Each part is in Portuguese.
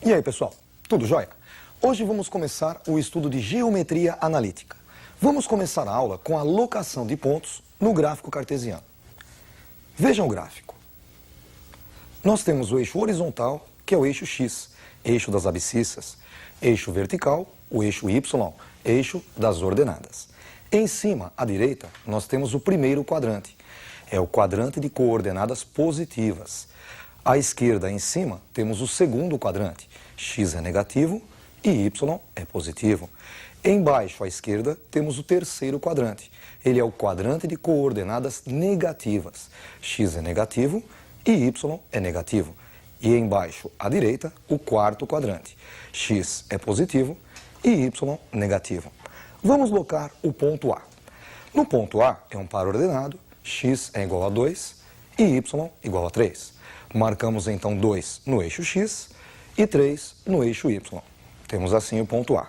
E aí, pessoal, tudo jóia? Hoje vamos começar o estudo de geometria analítica. Vamos começar a aula com a locação de pontos no gráfico cartesiano. Vejam o gráfico. Nós temos o eixo horizontal, que é o eixo X, eixo das abscissas, eixo vertical, o eixo Y, eixo das ordenadas. Em cima, à direita, nós temos o primeiro quadrante. É o quadrante de coordenadas positivas. À esquerda, em cima, temos o segundo quadrante. X é negativo e Y é positivo. Embaixo, à esquerda, temos o terceiro quadrante. Ele é o quadrante de coordenadas negativas. X é negativo e Y é negativo. E embaixo, à direita, o quarto quadrante. X é positivo e Y negativo. Vamos locar o ponto A. No ponto A é um par ordenado, x é igual a 2 e y igual a 3. Marcamos então 2 no eixo x e 3 no eixo y. Temos assim o ponto A.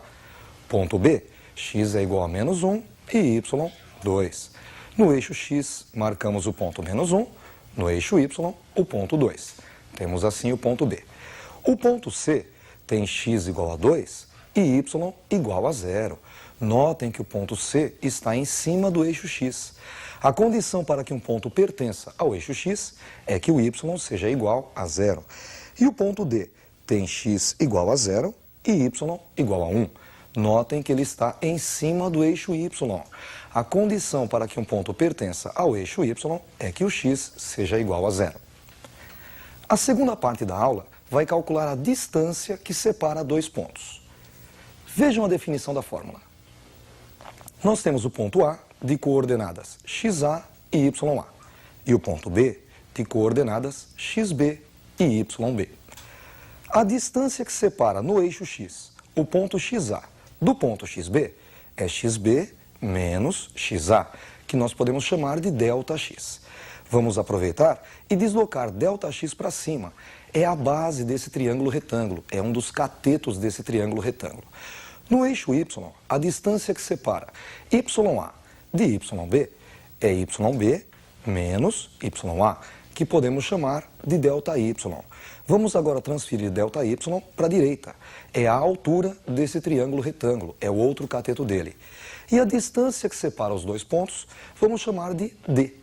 Ponto B, x é igual a menos 1 e y, 2. No eixo x, marcamos o ponto menos 1, no eixo y, o ponto 2. Temos assim o ponto B. O ponto C tem x igual a 2 e y igual a 0. Notem que o ponto C está em cima do eixo x. A condição para que um ponto pertença ao eixo x é que o y seja igual a 0. E o ponto D tem x igual a 0 e y igual a 1. Notem que ele está em cima do eixo y. A condição para que um ponto pertença ao eixo y é que o x seja igual a 0. A segunda parte da aula vai calcular a distância que separa dois pontos. Vejam a definição da fórmula. Nós temos o ponto A de coordenadas xa e YA e o ponto B de coordenadas xB e YB. A distância que separa no eixo x o ponto xa do ponto xB é xB menos xa, que nós podemos chamar de ΔX. Vamos aproveitar e deslocar ΔX para cima. É a base desse triângulo retângulo, é um dos catetos desse triângulo retângulo. No eixo y, a distância que separa YA de YB é YB menos YA, que podemos chamar de ΔY. Vamos agora transferir ΔY para a direita. É a altura desse triângulo retângulo, é o outro cateto dele. E a distância que separa os dois pontos, vamos chamar de D.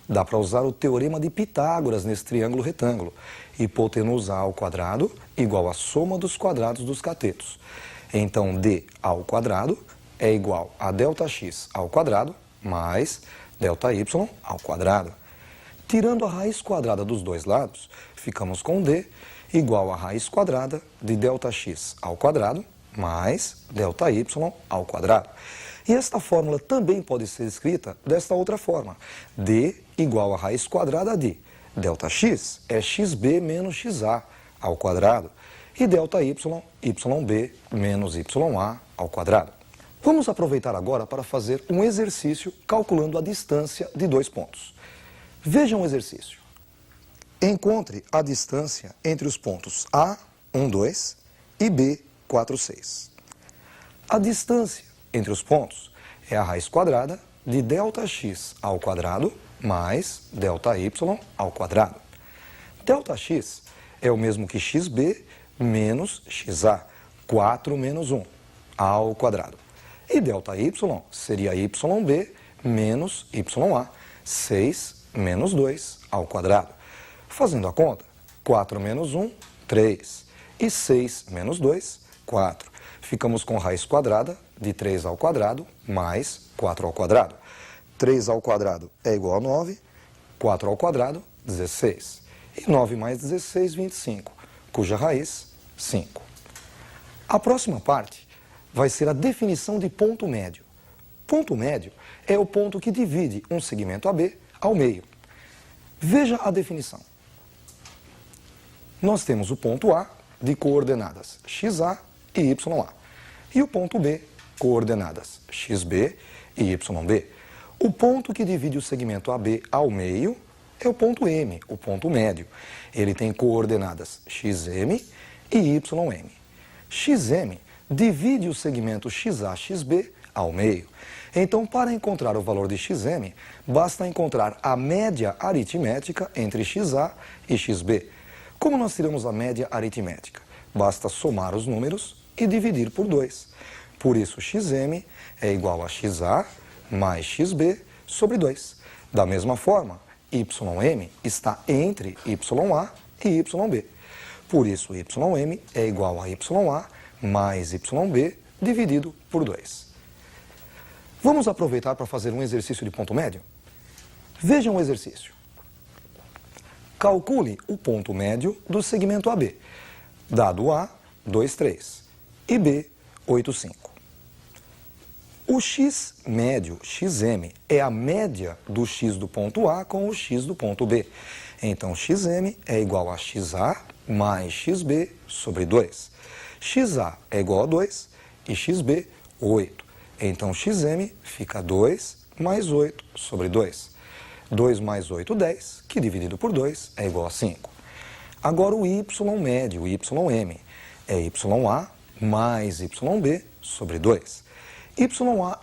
Dá para usar o teorema de Pitágoras nesse triângulo retângulo. Hipotenusa ao quadrado igual à soma dos quadrados dos catetos. Então, d ao quadrado é igual a ΔX ao quadrado mais ΔY ao quadrado. Tirando a raiz quadrada dos dois lados, ficamos com d igual a raiz quadrada de ΔX ao quadrado mais ΔY ao quadrado. E esta fórmula também pode ser escrita desta outra forma. d igual a raiz quadrada de ΔX é xB menos xa ao quadrado. E ΔY, YB menos YA ao quadrado. Vamos aproveitar agora para fazer um exercício calculando a distância de dois pontos. Vejam o exercício. Encontre a distância entre os pontos A, 1, 2 e B, 4, 6. A distância entre os pontos é a raiz quadrada de ΔX ao quadrado mais ΔY ao quadrado. ΔX é o mesmo que xB menos xa, 4 menos 1, ao quadrado. E ΔY seria YB menos YA, 6 menos 2 ao quadrado. Fazendo a conta, 4 menos 1, 3. E 6 menos 2, 4. Ficamos com raiz quadrada de 3 ao quadrado mais 4 ao quadrado. 3 ao quadrado é igual a 9, 4 ao quadrado, 16. E 9 mais 16, 25, cuja raiz, 5. A próxima parte vai ser a definição de ponto médio. Ponto médio é o ponto que divide um segmento AB ao meio. Veja a definição. Nós temos o ponto A de coordenadas xa e YA. E o ponto B, coordenadas xB e YB. O ponto que divide o segmento AB ao meio é o ponto M, o ponto médio. Ele tem coordenadas xm e ym. Xm divide o segmento xa-xb ao meio. Então, para encontrar o valor de xm, basta encontrar a média aritmética entre xa e xb. Como nós tiramos a média aritmética? basta somar os números e dividir por 2. Por isso, xm é igual a xa mais xb sobre 2. Da mesma forma, ym está entre ya e yb. Por isso, ym é igual a ya mais yb dividido por 2. Vamos aproveitar para fazer um exercício de ponto médio? Vejam o exercício. Calcule o ponto médio do segmento AB, dado A, 2, 3, e B, 8, 5. O x médio, xm, é a média do x do ponto A com o x do ponto B. Então, xm é igual a xa mais xb sobre 2. xa é igual a 2 e xb, 8. Então, xm fica 2 mais 8 sobre 2. 2 mais 8, 10, que dividido por 2 é igual a 5. Agora, o y médio, o ym, é ya mais yb sobre 2. Ya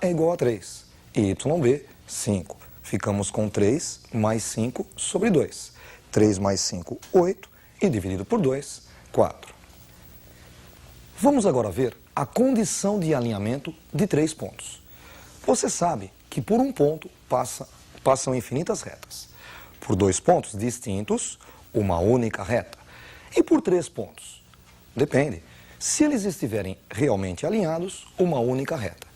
é igual a 3 e yb, 5. Ficamos com 3 mais 5 sobre 2. 3 mais 5, 8, e dividido por 2, 4. Vamos agora ver a condição de alinhamento de 3 pontos. Você sabe que por um ponto passam infinitas retas. Por 2 pontos distintos, uma única reta. E por 3 pontos? Depende. Se eles estiverem realmente alinhados, uma única reta.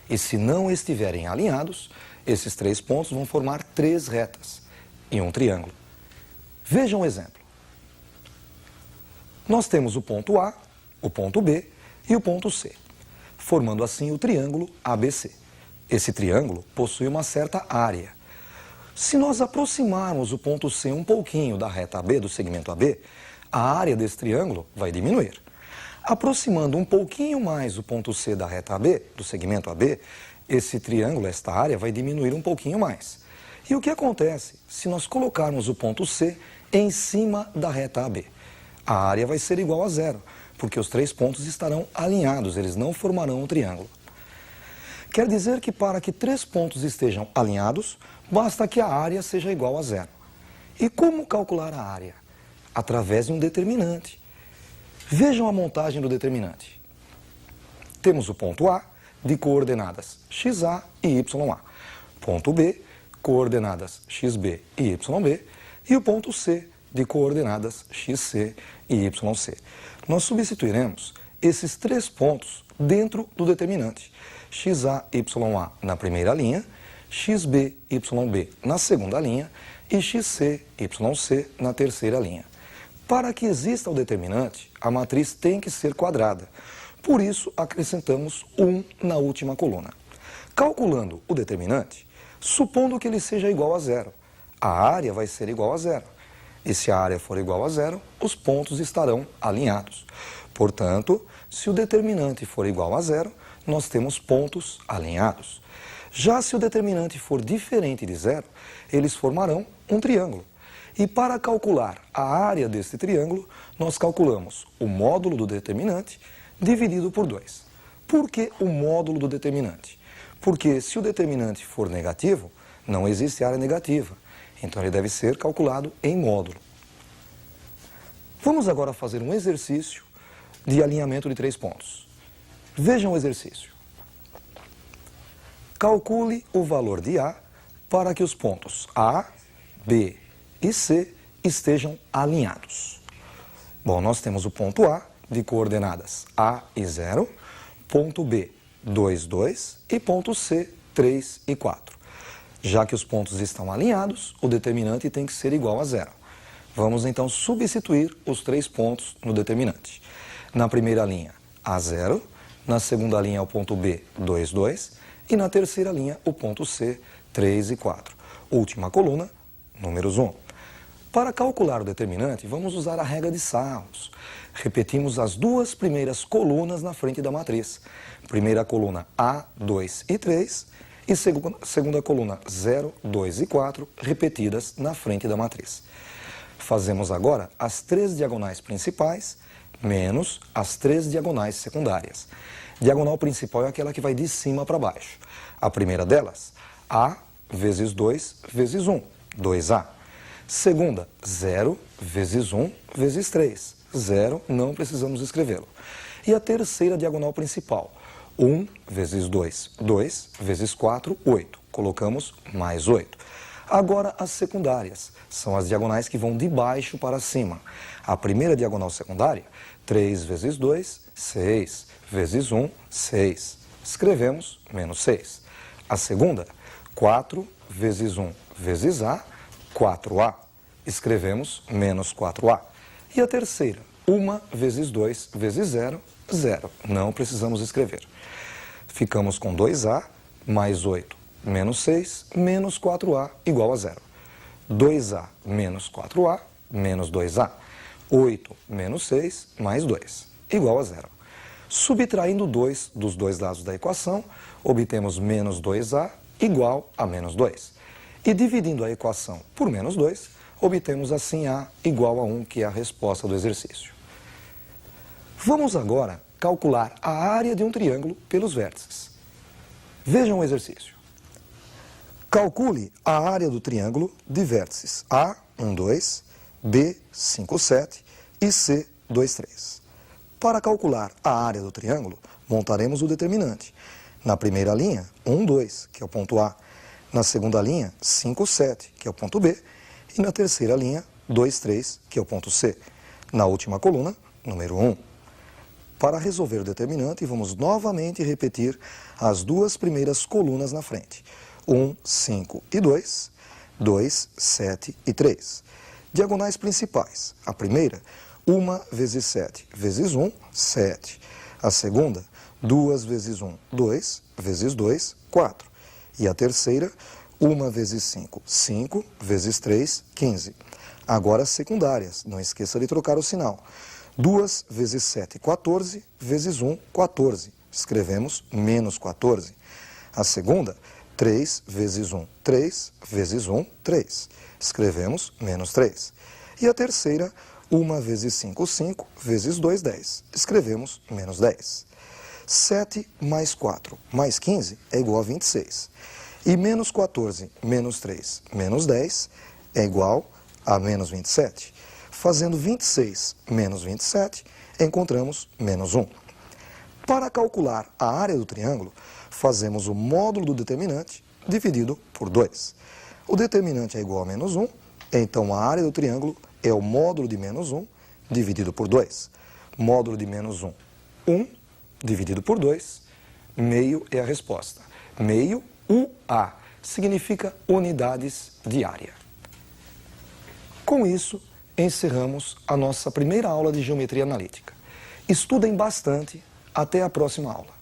E se não estiverem alinhados, esses 3 pontos vão formar 3 retas em um triângulo. Vejam um exemplo. Nós temos o ponto A, o ponto B e o ponto C, formando assim o triângulo ABC. Esse triângulo possui uma certa área. Se nós aproximarmos o ponto C um pouquinho da reta AB, do segmento AB, a área desse triângulo vai diminuir. Aproximando um pouquinho mais o ponto C da reta AB, do segmento AB, esse triângulo, esta área, vai diminuir um pouquinho mais. E o que acontece se nós colocarmos o ponto C em cima da reta AB? A área vai ser igual a 0, porque os 3 pontos estarão alinhados, eles não formarão um triângulo. Quer dizer que para que 3 pontos estejam alinhados, basta que a área seja igual a 0. E como calcular a área? Através de um determinante. Vejam a montagem do determinante. Temos o ponto A, de coordenadas xa e ya. Ponto B, coordenadas xb e yb. E o ponto C, de coordenadas xc e yc. Nós substituiremos esses 3 pontos dentro do determinante. xa, ya na primeira linha, xb, yb na segunda linha e xc, yc na terceira linha. Para que exista o determinante, a matriz tem que ser quadrada. Por isso, acrescentamos 1 na última coluna. Calculando o determinante, supondo que ele seja igual a 0, a área vai ser igual a 0. E se a área for igual a 0, os pontos estarão alinhados. Portanto, se o determinante for igual a 0, nós temos pontos alinhados. Já se o determinante for diferente de 0, eles formarão um triângulo. E para calcular a área deste triângulo, nós calculamos o módulo do determinante dividido por 2. Por que o módulo do determinante? Porque se o determinante for negativo, não existe área negativa. Então ele deve ser calculado em módulo. Vamos agora fazer um exercício de alinhamento de 3 pontos. Vejam o exercício. Calcule o valor de A para que os pontos A, B e C estejam alinhados. Bom, nós temos o ponto A de coordenadas A e 0, ponto B 2, 2 e ponto C 3 e 4. Já que os pontos estão alinhados, o determinante tem que ser igual a 0. Vamos então substituir os 3 pontos no determinante. Na primeira linha, A0, na segunda linha, o ponto B 2, 2 e na terceira linha, o ponto C 3 e 4. Última coluna, números 1. Para calcular o determinante, vamos usar a regra de Sarros. Repetimos as 2 primeiras colunas na frente da matriz. Primeira coluna A, 2 e 3 e segunda coluna 0, 2 e 4 repetidas na frente da matriz. Fazemos agora as 3 diagonais principais menos as 3 diagonais secundárias. Diagonal principal é aquela que vai de cima para baixo. A primeira delas, A vezes 2 vezes 1, 2A. Segunda, 0 vezes 1 vezes 3, 0, não precisamos escrevê-lo. E a terceira diagonal principal, 1 vezes 2, 2 vezes 4, 8. Colocamos mais 8. Agora as secundárias, são as diagonais que vão de baixo para cima. A primeira diagonal secundária, 3 vezes 2, 6, vezes 1, 6. Escrevemos menos 6. A segunda, 4 vezes 1 vezes A, 4A. Escrevemos menos 4A. E a terceira, 1 vezes 2 vezes 0, 0. Não precisamos escrever. Ficamos com 2A mais 8 menos 6 menos 4A igual a 0. 2A menos 4A menos 2A. 8 menos 6 mais 2 igual a 0. Subtraindo 2 dos dois lados da equação, obtemos menos 2A igual a menos 2. E dividindo a equação por menos 2, obtemos assim A igual a 1, que é a resposta do exercício. Vamos agora calcular a área de um triângulo pelos vértices. Vejam o exercício. Calcule a área do triângulo de vértices A, 1, 2, B, 5, 7 e C, 2, 3. Para calcular a área do triângulo, montaremos o determinante. Na primeira linha, 1, 2, que é o ponto A. Na segunda linha, 5, 7, que é o ponto B. E na terceira linha, 2, 3, que é o ponto C. Na última coluna, número 1. Para resolver o determinante, vamos novamente repetir as duas primeiras colunas na frente. 1, 5 e 2, 2, 7 e 3. Diagonais principais. A primeira, 1 vezes 7 vezes 1, 7. A segunda, 2 vezes 1, 2, vezes 2, 4. E a terceira, 1 vezes 5, 5, vezes 3, 15. Agora as secundárias, não esqueça de trocar o sinal. 2 vezes 7, 14, vezes 1, 14. Escrevemos menos 14. A segunda, 3 vezes 1, 3, vezes 1, 3. Escrevemos menos 3. E a terceira, 1 vezes 5, 5, vezes 2, 10. Escrevemos menos 10. 7 mais 4 mais 15 é igual a 26. E menos 14 menos 3 menos 10 é igual a menos 27. Fazendo 26 menos 27, encontramos menos 1. Para calcular a área do triângulo, fazemos o módulo do determinante dividido por 2. O determinante é igual a menos 1, então a área do triângulo é o módulo de menos 1 dividido por 2. Módulo de menos 1, 1 dividido por 2, meio é a resposta. Meio, UA, significa unidades de área. Com isso, encerramos a nossa primeira aula de Geometria Analítica. Estudem bastante. Até a próxima aula.